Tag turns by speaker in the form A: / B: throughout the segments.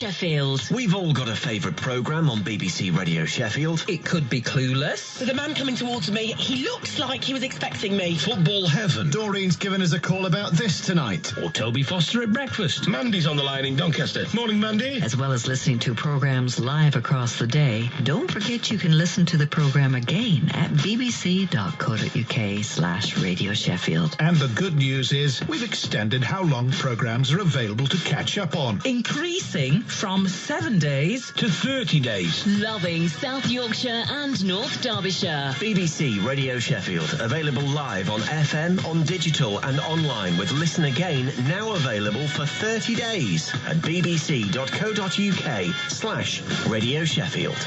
A: Sheffield.
B: We've all got a favourite programme on BBC Radio Sheffield.
A: It could be Clueless.
C: There's a man coming towards me. He looks like he was expecting me.
D: Football Heaven.
E: Doreen's given us a call about this tonight.
D: Or Toby Foster at breakfast. Mandy's on the line in Doncaster. Morning, Mandy.
F: As well as listening to programmes live across the day, don't forget you can listen to the programme again at bbc.co.uk/Radio Sheffield.
E: And the good news is we've extended how long programmes are available to catch up on.
A: Increasing from 7 days
D: to 30 days.
G: Loving South Yorkshire and North Derbyshire.
B: BBC Radio Sheffield. Available live on FM, on digital and online with Listen Again now available for 30 days at bbc.co.uk/Radio Sheffield.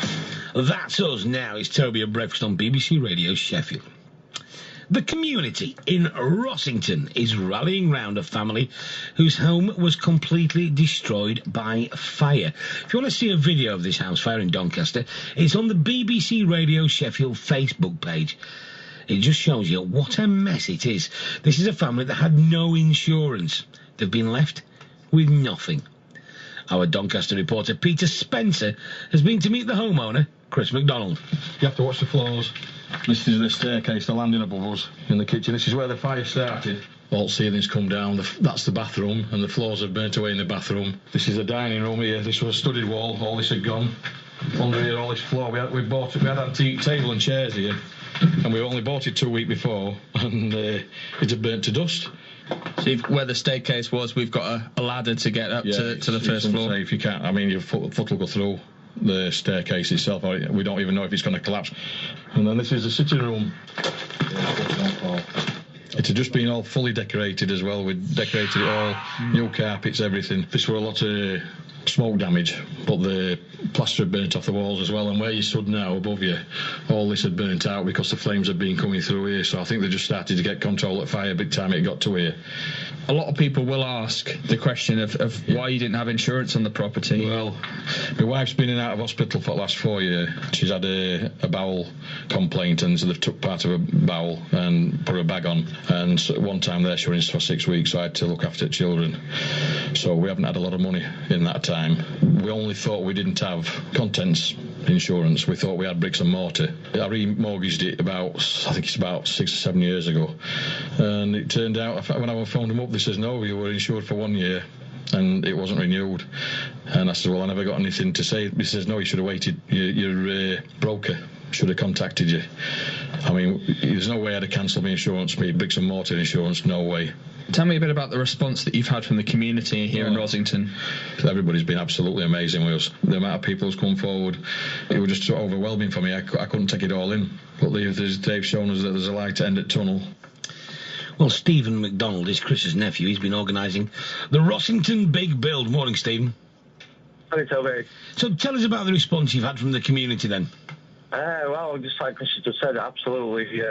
D: That's us now. It's Toby at breakfast on BBC Radio Sheffield. The community in Rossington is rallying round a family whose home was completely destroyed by fire. If you want to see a video of this house fire in Doncaster, it's on the BBC Radio Sheffield Facebook page. It just shows you what a mess it is. This is a family that had no insurance. They've been left with nothing. Our Doncaster reporter Peter Spencer has been to meet the homeowner, Chris MacDonald.
H: You have to watch the floors. This is the staircase, the landing above us in the kitchen. This is where the fire started. All ceilings come down. That's the bathroom, and the floors have burnt away in the bathroom. This is the dining room here. This was a studded wall. All this had gone. Under here, all this floor. We had antique table and chairs here, and we only bought it 2 weeks before, and it had burnt to dust.
I: So where the staircase was, we've got a ladder to get up to the first floor.
H: If you can't, I mean, your foot will go through the staircase itself. We don't even know if it's going to collapse. And then this is the sitting room. It had just been all fully decorated as well. We decorated it all, new carpets, everything. This were a lot of smoke damage, but the plaster had burnt off the walls as well, and where you stood now above you, all this had burnt out because the flames had been coming through here. So I think they just started to get control of fire big time it got to here.
I: A lot of people will ask the question of why you didn't have insurance on the property.
H: Well, my wife's been in and out of hospital for the last 4 years. She's had a bowel complaint, and so they've took part of her bowel and put a bag on, and so one time there she was in for 6 weeks, so I had to look after children. So we haven't had a lot of money in that time. We only thought we didn't have contents insurance. We thought we had bricks and mortar. I remortgaged it about 6 or 7 years ago, and it turned out when I phoned them up, they says no, you were insured for 1 year and it wasn't renewed. And I said, well, I never got anything to say. He says, no, you should have waited. Your broker should have contacted you. I mean, there's no way I'd have cancelled my insurance, my bricks and mortar insurance, no way.
I: Tell me a bit about the response that you've had from the community here in Rossington.
H: Everybody's been absolutely amazing with us. The amount of people who's come forward, it was just overwhelming for me. I couldn't take it all in. But they've shown us that there's a light at the end of the tunnel.
D: Well, Stephen MacDonald is Chris's nephew. He's been organising the Rossington Big Build. Morning, Stephen.
J: Morning, Toby.
D: So tell us about the response you've had from the community then.
J: Well, just like Chris just said, absolutely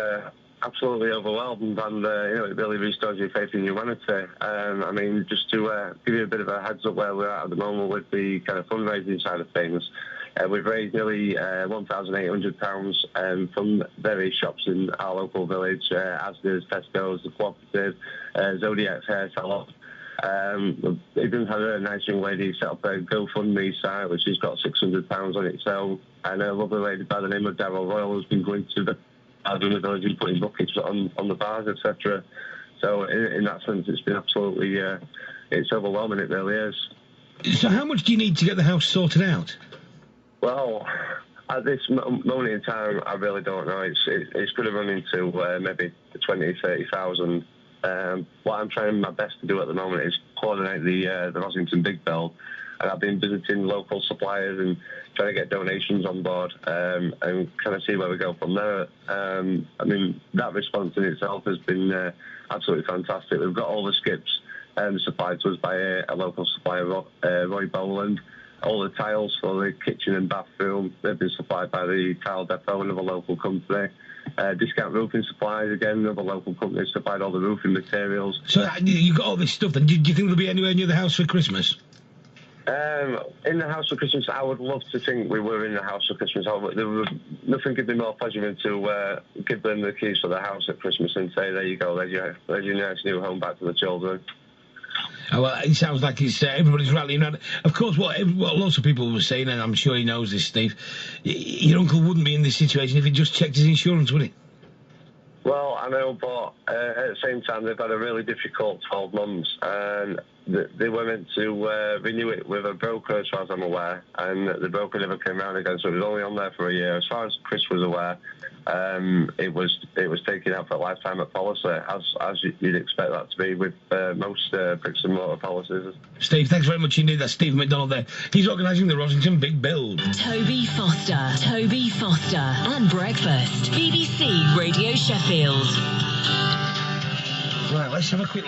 J: overwhelmed, and it really restores your faith in humanity. I mean, just to give you a bit of a heads up where we're at the moment with the kind of fundraising side of things, we've raised nearly £1,800 from various shops in our local village, Asda's, Tesco's, the Cooperative, Zodiac's Hair Salon. Even had a nice young lady set up a GoFundMe site which has got £600 on it. So, and a lovely lady by the name of Daryl Royal has been going to the village and putting buckets on the bars, etc. So, in that sense, it's been absolutely it's overwhelming. It really is.
D: So, how much do you need to get the house sorted out?
J: Well, at this moment in time, I really don't know. It's going to run into maybe 20,000, 30,000. What I'm trying my best to do at the moment is coordinate the Rossington Big Build, and I've been visiting local suppliers and trying to get donations on board and kind of see where we go from there. I mean, that response in itself has been absolutely fantastic. We've got all the skips supplied to us by a local supplier, Roy Boland. All the tiles for the kitchen and bathroom, they've been supplied by the Tile Depot, another local company. Discount roofing supplies, again, another local company supplied all the roofing materials.
D: So you got all this stuff then. Do you think there'll be anywhere near the house for Christmas?
J: In the house for Christmas, I would love to think we were in the house for Christmas. Nothing could be more pleasurable to give them the keys for the house at Christmas and say, there you go, there's your nice new home back to the children.
D: Well, it sounds like it's everybody's rallying around. Of course, what lots of people were saying, and I'm sure he knows this, Steve, your uncle wouldn't be in this situation if he just checked his insurance, would he?
J: Well, I know, but at the same time, they've had a really difficult 12 months, and they were meant to renew it with a broker, as far as I'm aware, and the broker never came around again, so it was only on there for a year. As far as Chris was aware, it was taken out for a lifetime of policy, as you'd expect that to be with most bricks and mortar policies.
D: Steve, thanks very much indeed. That's Steve McDonald there. He's organising the Rossington Big Build.
G: Toby Foster, and breakfast. BBC Radio Sheffield.
D: Right, let's have a quick